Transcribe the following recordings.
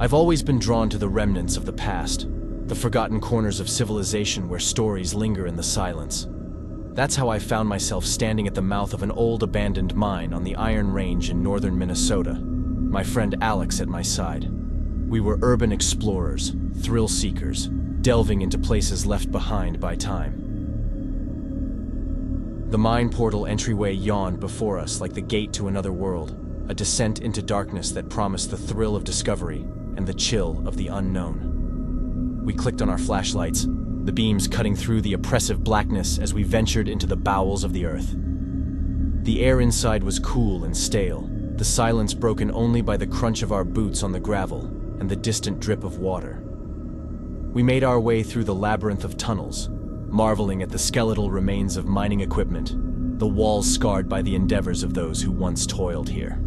I've always been drawn to the remnants of the past, the forgotten corners of civilization where stories linger in the silence. That's how I found myself standing at the mouth of an old abandoned mine on the Iron Range in northern Minnesota, my friend Alex at my side. We were urban explorers, thrill seekers, delving into places left behind by time. The mine portal entryway yawned before us like the gate to another world, a descent into darkness that promised the thrill of discovery and the chill of the unknown. We clicked on our flashlights, the beams cutting through the oppressive blackness as we ventured into the bowels of the earth. The air inside was cool and stale, the silence broken only by the crunch of our boots on the gravel and the distant drip of water. We made our way through the labyrinth of tunnels, marveling at the skeletal remains of mining equipment, the walls scarred by the endeavors of those who once toiled here.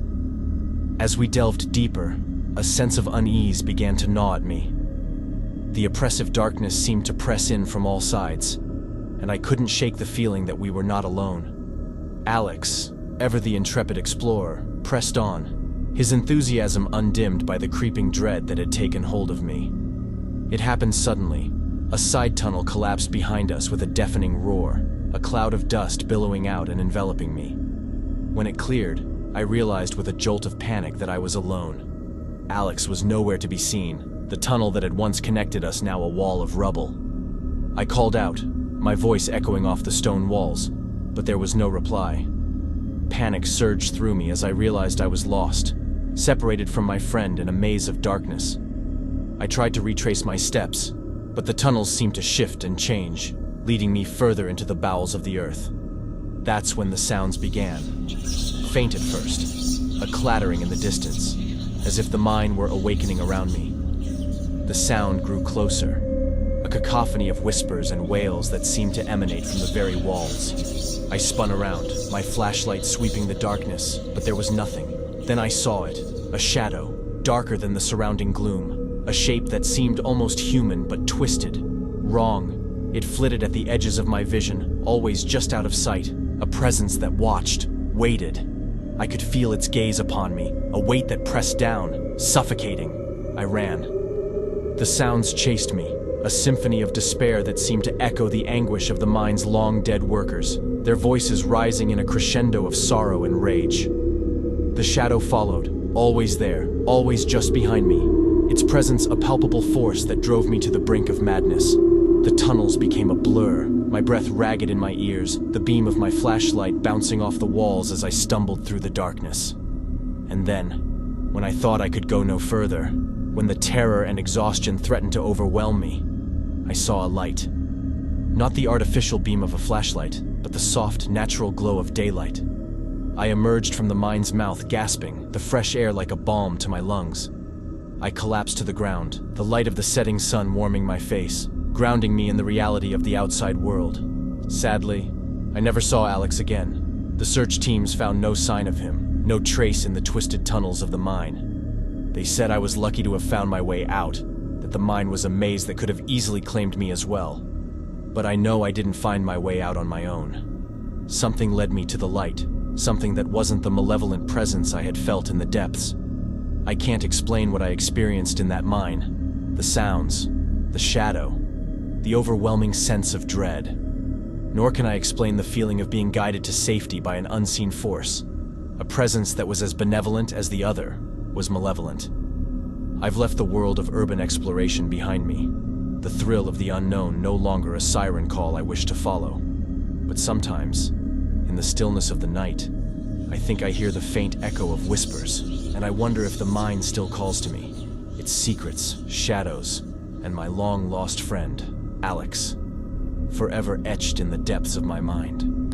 As we delved deeper, a sense of unease began to gnaw at me. The oppressive darkness seemed to press in from all sides, and I couldn't shake the feeling that we were not alone. Alex, ever the intrepid explorer, pressed on, his enthusiasm undimmed by the creeping dread that had taken hold of me. It happened suddenly. A side tunnel collapsed behind us with a deafening roar, a cloud of dust billowing out and enveloping me. When it cleared, I realized with a jolt of panic that I was alone. Alex was nowhere to be seen, the tunnel that had once connected us now a wall of rubble. I called out, my voice echoing off the stone walls, but there was no reply. Panic surged through me as I realized I was lost, separated from my friend in a maze of darkness. I tried to retrace my steps, but the tunnels seemed to shift and change, leading me further into the bowels of the earth. That's when the sounds began. Faint at first, a clattering in the distance, as if the mine were awakening around me. The sound grew closer, a cacophony of whispers and wails that seemed to emanate from the very walls. I spun around, my flashlight sweeping the darkness, but there was nothing. Then I saw it, a shadow, darker than the surrounding gloom, a shape that seemed almost human but twisted, wrong. It flitted at the edges of my vision, always just out of sight, a presence that watched, waited. I could feel its gaze upon me, a weight that pressed down, suffocating. I ran. The sounds chased me, a symphony of despair that seemed to echo the anguish of the mine's long-dead workers, their voices rising in a crescendo of sorrow and rage. The shadow followed, always there, always just behind me, its presence a palpable force that drove me to the brink of madness. The tunnels became a blur, my breath ragged in my ears, the beam of my flashlight bouncing off the walls as I stumbled through the darkness. And then, when I thought I could go no further, when the terror and exhaustion threatened to overwhelm me, I saw a light. Not the artificial beam of a flashlight, but the soft, natural glow of daylight. I emerged from the mine's mouth gasping, the fresh air like a balm to my lungs. I collapsed to the ground, the light of the setting sun warming my face, grounding me in the reality of the outside world. Sadly, I never saw Alex again. The search teams found no sign of him, no trace in the twisted tunnels of the mine. They said I was lucky to have found my way out, that the mine was a maze that could have easily claimed me as well. But I know I didn't find my way out on my own. Something led me to the light, something that wasn't the malevolent presence I had felt in the depths. I can't explain what I experienced in that mine. The sounds, the shadow, the overwhelming sense of dread. Nor can I explain the feeling of being guided to safety by an unseen force, a presence that was as benevolent as the other was malevolent. I've left the world of urban exploration behind me, the thrill of the unknown no longer a siren call I wish to follow. But sometimes, in the stillness of the night, I think I hear the faint echo of whispers, and I wonder if the mine still calls to me, its secrets, shadows, and my long-lost friend, Alex, forever etched in the depths of my mind.